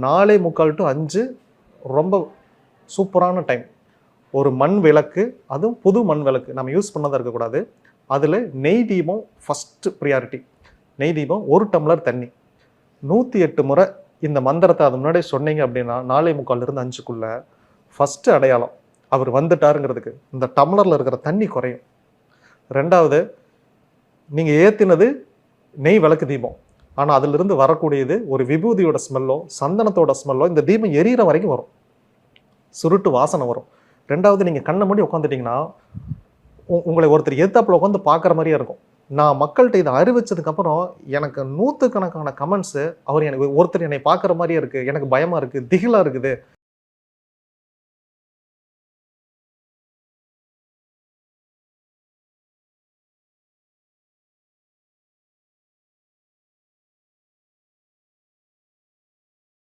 4:45 to 5 ரொம்ப சூப்பரான time. ஒரு மண் விளக்கு, அதுவும் புது மண் விளக்கு, நம்ம யூஸ் பண்ணதாக இருக்கக்கூடாது. அதில் நெய் தீபம் ஃபஸ்ட்டு ப்ரியாரிட்டி. நெய் தீபம், 1 டம்ளர் தண்ணி. 108 முறை இந்த மந்திரத்தை அது முன்னாடியே சொன்னீங்க அப்படின்னா 4:45 to 5க்குள்ள ஃபஸ்ட்டு அடையாளம் அவர் வந்துட்டாருங்கிறதுக்கு இந்த டம்ளரில் இருக்கிற தண்ணி குறையும். 2வது, நீங்கள் ஏற்றினது நெய் விளக்கு தீபம், ஆனால் அதிலிருந்து வரக்கூடியது ஒரு விபூதியோட ஸ்மெல்லோ சந்தனத்தோட ஸ்மெல்லோ இந்த தீபம் எரியிற வரைக்கும் வரும். சுருட்டு வாசனை வரும். 2வது, நீங்கள் கண்ணை மூடி உட்காந்துட்டிங்கன்னா உங்களை ஒருத்தர் எதிர்த்தாப்புல உட்காந்து பார்க்குற மாதிரியே இருக்கும். நான் மக்கள்கிட்ட இதை அறிவிச்சதுக்கப்புறம் எனக்கு 100கணக்கான கமெண்ட்ஸு, அவர் எனக்கு ஒருத்தர் என்னை பார்க்குற மாதிரியே இருக்குது, எனக்கு பயமாக இருக்குது, திகிலாக இருக்குது,